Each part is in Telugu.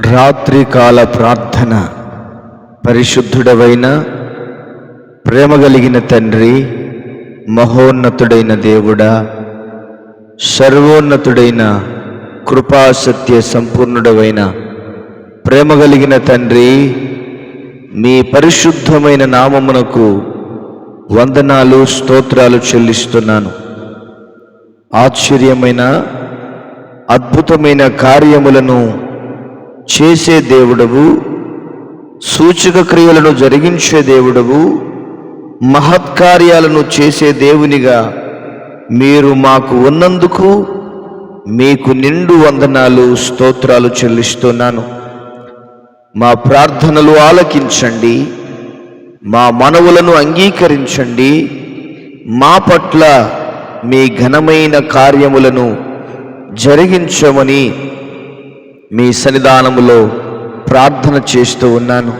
రాత్రికాల ప్రార్థన. పరిశుద్ధుడవైన ప్రేమ కలిగిన తండ్రి, మహోన్నతుడైన దేవుడా, సర్వోన్నతుడైన కృపాసత్య సంపూర్ణుడవైన ప్రేమ కలిగిన తండ్రి, మీ పరిశుద్ధమైన నామమునకు వందనాలు స్తోత్రాలు చెల్లిస్తున్నాను. ఆశ్చర్యమైన అద్భుతమైన కార్యములను చేసే దేవుడవు, సూచక క్రియలను జరిగించే దేవుడవు, మహత్కార్యాలను చేసే దేవునిగా మీరు మాకు ఉన్నందుకు మీకు నిండు వందనాలు స్తోత్రాలు చెల్లిస్తున్నాను. మా ప్రార్థనలు ఆలకించండి, మా మనవులను అంగీకరించండి. మా పట్ల మీ ఘనమైన కార్యములను జరిగించమని మీ సన్నిధానములో ప్రార్థన చేస్తూ ఉన్నాను.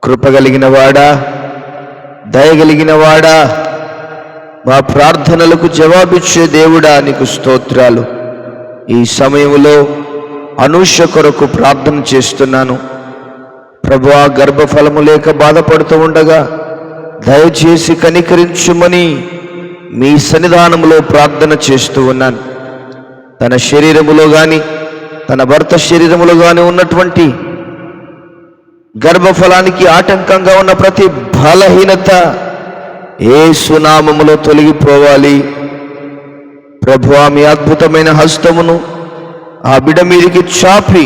కృపగలిగిన వాడా, దయగలిగిన వాడా, మా ప్రార్థనలకు జవాబిచ్చే దేవుడా, నీకు స్తోత్రాలు. ఈ సమయంలో అనూష కొరకు ప్రార్థన చేస్తున్నాను. ప్రభువా, గర్భఫలము లేక బాధపడుతూ ఉండగా దయచేసి కనికరించుమని మీ సన్నిధానములో ప్రార్థన చేస్తూ ఉన్నాను. తన శరీరములో కానీ తన భర్త శరీరములో కానీ ఉన్నటువంటి గర్భఫలానికి ఆటంకంగా ఉన్న ప్రతి బలహీనత యేసు నామములో తొలగిపోవాలి. ప్రభువా, మీ అద్భుతమైన హస్తమును ఆ బిడ్డ మీదికి చాపి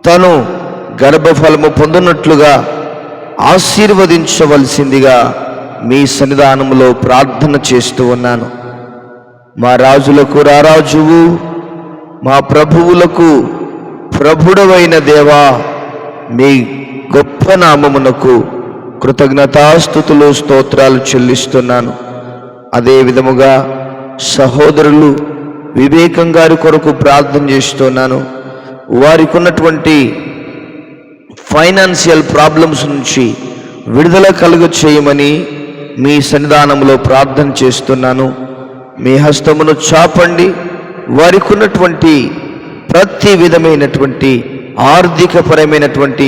తను గర్భఫలము పొందినట్లుగా ఆశీర్వదించవలసిందిగా మీ సన్నిధానములో ప్రార్థన చేస్తూ ఉన్నాను. మా రాజులకు రారాజువు, మా ప్రభువులకు ప్రభుడవైన దేవా, మీ గొప్ప నామమునకు కృతజ్ఞతాస్తుతులు స్తోత్రాలు చెల్లిస్తున్నాను. అదే విధముగా సహోదరులు వివేకం గారి కొరకు ప్రార్థన చేస్తున్నాను. వారికి ఉన్నటువంటి ఫైనాన్షియల్ ప్రాబ్లమ్స్ నుంచి విడుదల కలుగ చేయమని మీ సన్నిధానంలో ప్రార్థన చేస్తున్నాను. మీ హస్తమును చాపండి. వారికి ఉన్నటువంటి ప్రతి విధమైనటువంటి ఆర్థికపరమైనటువంటి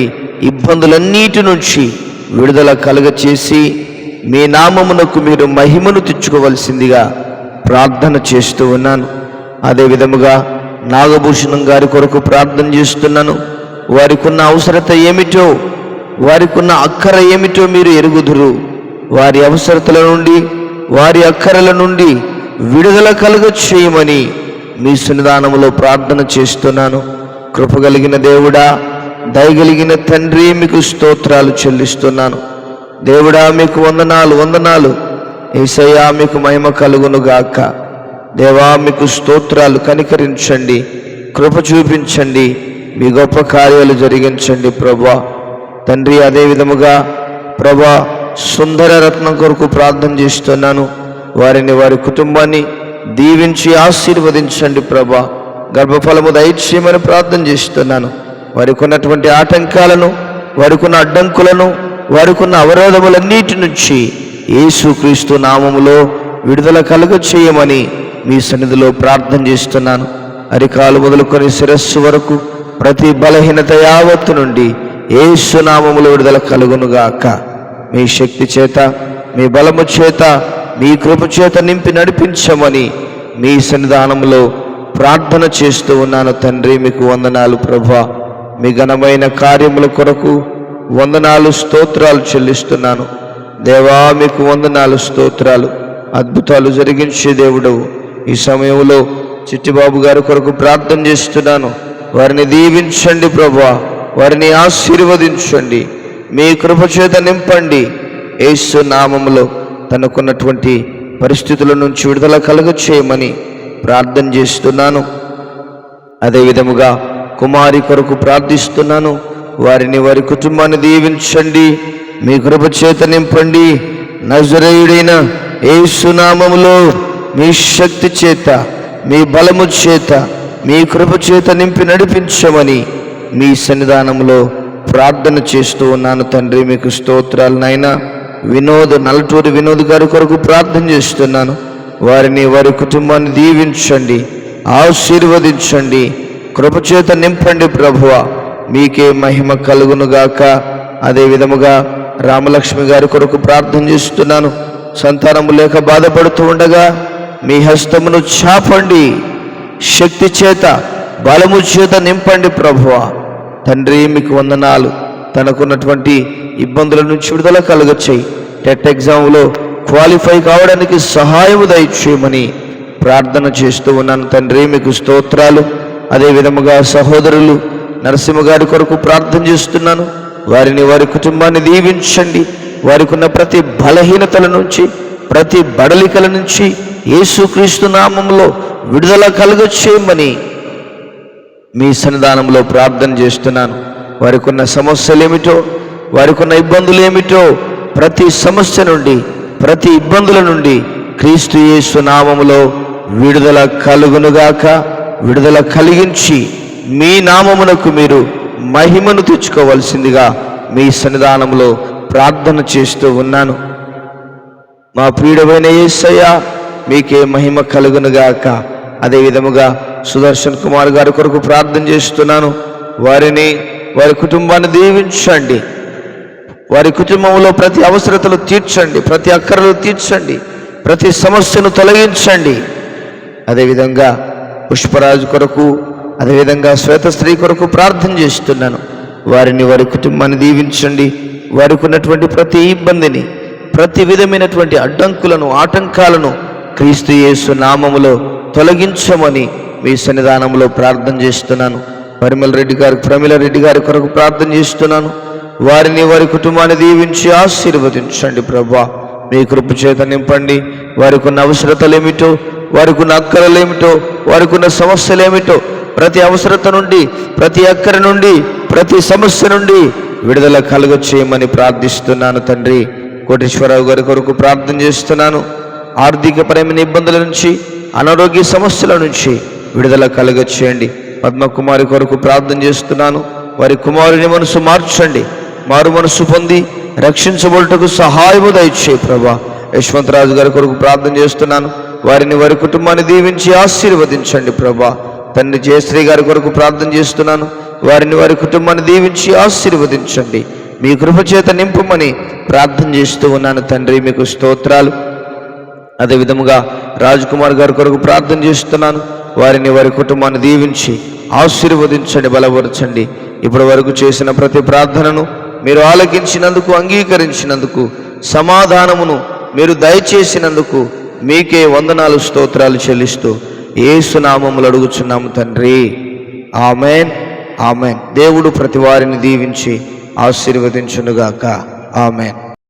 ఇబ్బందులన్నిటి నుంచి విడుదల కలుగచేసి మీ నామమునకు మీరు మహిమను తెచ్చుకోవలసిందిగా ప్రార్థన చేస్తూ ఉన్నాను. అదే విధముగా నాగభూషణం గారి కొరకు ప్రార్థన చేస్తున్నాను. వారికి ఉన్న అవసరత ఏమిటో, వారికి ఉన్న అక్కర ఏమిటో మీరు ఎరుగుదురు. వారి అవసరతల నుండి, వారి అక్కరల నుండి విడుదల కలుగ చేయమని మీ సన్నిధానములో ప్రార్థన చేస్తున్నాను. కృపగలిగిన దేవుడా, దయగలిగిన తండ్రి, మీకు స్తోత్రాలు చెల్లిస్తున్నాను. దేవుడా, మీకు వందనాలు. యేసయ్యా, మీకు మహిమ కలుగును గాక. దేవా, మీకు స్తోత్రాలు. కనికరించండి, కృప చూపించండి, మీ గొప్ప కార్యాలు జరిగించండి ప్రభువా. తండ్రి, అదే విధముగా ప్రభా సుందర రత్నం కొరకు ప్రార్థన చేస్తున్నాను. వారిని, వారి కుటుంబాన్ని దీవించి ఆశీర్వదించండి ప్రభా. గర్భఫలము దయచేయమని ప్రార్థన చేస్తున్నాను. వారికి ఉన్నటువంటి ఆటంకాలను, వారికి ఉన్న అడ్డంకులను, వారికి ఉన్న అవరోధములన్నిటి నుంచి యేసుక్రీస్తు నామములో విడుదల కలుగ చేయమని మీ సన్నిధిలో ప్రార్థన చేస్తున్నాను. అరికాలు మొదలుకొని శిరస్సు వరకు ప్రతి బలహీనత యావత్తు నుండి యేసు నామములో విడుదల కలుగునుగాక. మీ శక్తి చేత, మీ బలము చేత, మీ కృప చేత నింపి నడిపించమని మీ సన్నిధానంలో ప్రార్థన చేస్తూ ఉన్నాను. తండ్రి, మీకు వందనాలు ప్రభువా. మీ ఘనమైన కార్యముల కొరకు వందనాలు స్తోత్రాలు చెల్లిస్తున్నాను. దేవా, మీకు వందనాలు స్తోత్రాలు. అద్భుతాలు జరిగించే దేవుడవు. ఈ సమయంలో చిట్టిబాబు గారి కొరకు ప్రార్థన చేస్తున్నాను. వారిని దీవించండి ప్రభువా, వారిని ఆశీర్వదించండి, మీ కృప చేత నింపండి. యేసు నామములో తనకున్నటువంటి పరిస్థితుల నుంచి విడుదల కలుగ చేయమని ప్రార్థన చేస్తున్నాను. అదే విధముగా కుమారి కొరకు ప్రార్థిస్తున్నాను. వారిని, వారి కుటుంబాన్ని దీవించండి, మీ కృప చేత నింపండి. నజరేయుడైన యేసు నామములో మీ శక్తి చేత, మీ బలము చేత, మీ కృప చేత నింపి నడిపించమని మీ సన్నిధానంలో ప్రార్థన చేస్తూ ఉన్నాను. తండ్రి, మీకు స్తోత్రాలు. నాయనా, నల్లటూరి వినోద్ గారి కొరకు ప్రార్థన చేస్తున్నాను. వారిని, వారి కుటుంబాన్ని దీవించండి, ఆశీర్వదించండి, కృపచేత నింపండి ప్రభువా. మీకే మహిమ కలుగునుగాక. అదే విధముగా రామలక్ష్మి గారి కొరకు ప్రార్థన చేస్తున్నాను. సంతానము లేక బాధపడుతూ ఉండగా మీ హస్తమును చాపండి, శక్తి చేత బలము చేత నింపండి ప్రభువా. తండ్రి మీకు వందనాలు. తనకున్నటువంటి ఇబ్బందుల నుంచి విడుదల కలుగచేయి. టెట్ ఎగ్జామ్లో క్వాలిఫై కావడానికి సహాయము దయచేయమని ప్రార్థన చేస్తూ ఉన్నాను తండ్రి. మీకు స్తోత్రాలు. అదే విధముగా సహోదరులు నరసింహ గారి కొరకు ప్రార్థన చేస్తున్నాను. వారిని, వారి కుటుంబాన్ని దీవించండి. వారికి ఉన్న ప్రతి బలహీనతల నుంచి, ప్రతి బడలికల నుంచి యేసుక్రీస్తు నామములో విడుదల కలుగచేయమని మీ సన్నిధానంలో ప్రార్థన చేస్తున్నాను. వారికి ఉన్న సమస్యలు ఏమిటో, వారికి ఉన్న ఇబ్బందులు ఏమిటో, ప్రతి సమస్య నుండి, ప్రతి ఇబ్బందుల నుండి క్రీస్తు యేసు నామములో విడుదల కలుగునుగాక. విడుదల కలిగించి మీ నామమునకు మీరు మహిమను తెచ్చుకోవలసిందిగా మీ సన్నిధానంలో ప్రార్థన చేస్తూ ఉన్నాను. మా ప్రియుడైన యేసయ్య మీకే మహిమ కలుగునుగాక. అదే విధముగా సుదర్శన్ కుమార్ గారి కొరకు ప్రార్థన చేస్తున్నాను. వారిని, వారి కుటుంబాన్ని దీవించండి. వారి కుటుంబంలో ప్రతి అవసరతలు తీర్చండి, ప్రతి అక్కరలు తీర్చండి, ప్రతి సమస్యను తొలగించండి. అదేవిధంగా పుష్పరాజు కొరకు, అదేవిధంగా శ్వేతశ్రీ కొరకు ప్రార్థన చేస్తున్నాను. వారిని, వారి కుటుంబాన్ని దీవించండి. వారికి ఉన్నటువంటి ప్రతి ఇబ్బందిని, ప్రతి విధమైనటువంటి అడ్డంకులను, ఆటంకాలను క్రీస్తు యేసు నామములో తొలగించమని మీ సన్నిధానంలో ప్రార్థన చేస్తున్నాను. ప్రమిళ రెడ్డి గారి కొరకు ప్రార్థన చేస్తున్నాను. వారిని, వారి కుటుంబాన్ని దీవించి ఆశీర్వదించండి ప్రభువా. మీ కృప చేత నింపండి. వారికి ఉన్న అవసరతలు ఏమిటో, వారికి ఉన్న అక్కరలు ఏమిటో, వారికి ఉన్న సమస్యలు ఏమిటో, ప్రతి అవసరత నుండి, ప్రతి అక్కర నుండి, ప్రతి సమస్య నుండి విడుదల కలుగచేయమని ప్రార్థిస్తున్నాను తండ్రి. కోటేశ్వరరావు గారి కొరకు ప్రార్థన చేస్తున్నాను. ఆర్థికపరమైన ఇబ్బందుల నుంచి, అనారోగ్య సమస్యల నుంచి విడుదల కలుగచేయండి. పద్మకుమారి కొరకు ప్రార్థన చేస్తున్నాను. వారి కుమారుని మనసు మార్చండి. మారు మనసు పొంది రక్షించబడుటకు సహాయము దయచేయి ప్రభా. యశ్వంతరాజు గారి కొరకు ప్రార్థన చేస్తున్నాను. వారిని, వారి కుటుంబాన్ని దీవించి ఆశీర్వదించండి ప్రభా. తండ్రి జయశ్రీ గారి కొరకు ప్రార్థన చేస్తున్నాను. వారిని, వారి కుటుంబాన్ని దీవించి ఆశీర్వదించండి. మీ కృపచేత నింపమని ప్రార్థన చేస్తూ ఉన్నాను తండ్రి. మీకు స్తోత్రాలు. అదేవిధముగా రాజ్కుమార్ గారి కొరకు ప్రార్థన చేస్తున్నాను. వారిని, వారి కుటుంబాన్ని దీవించి ఆశీర్వదించండి, బలపరచండి. ఇప్పటి వరకు చేసిన ప్రతి ప్రార్థనను మీరు ఆలకించినందుకు, అంగీకరించినందుకు, సమాధానమును మీరు దయచేసినందుకు మీకే వందనాలు, స్తోత్రాలు చెల్లిస్తూ యేసు నామములో అడుగుచున్నాము తండ్రి. Amen, amen. దేవుడు ప్రతి వారిని దీవించి ఆశీర్వదించునుగాక. ఆమెన్.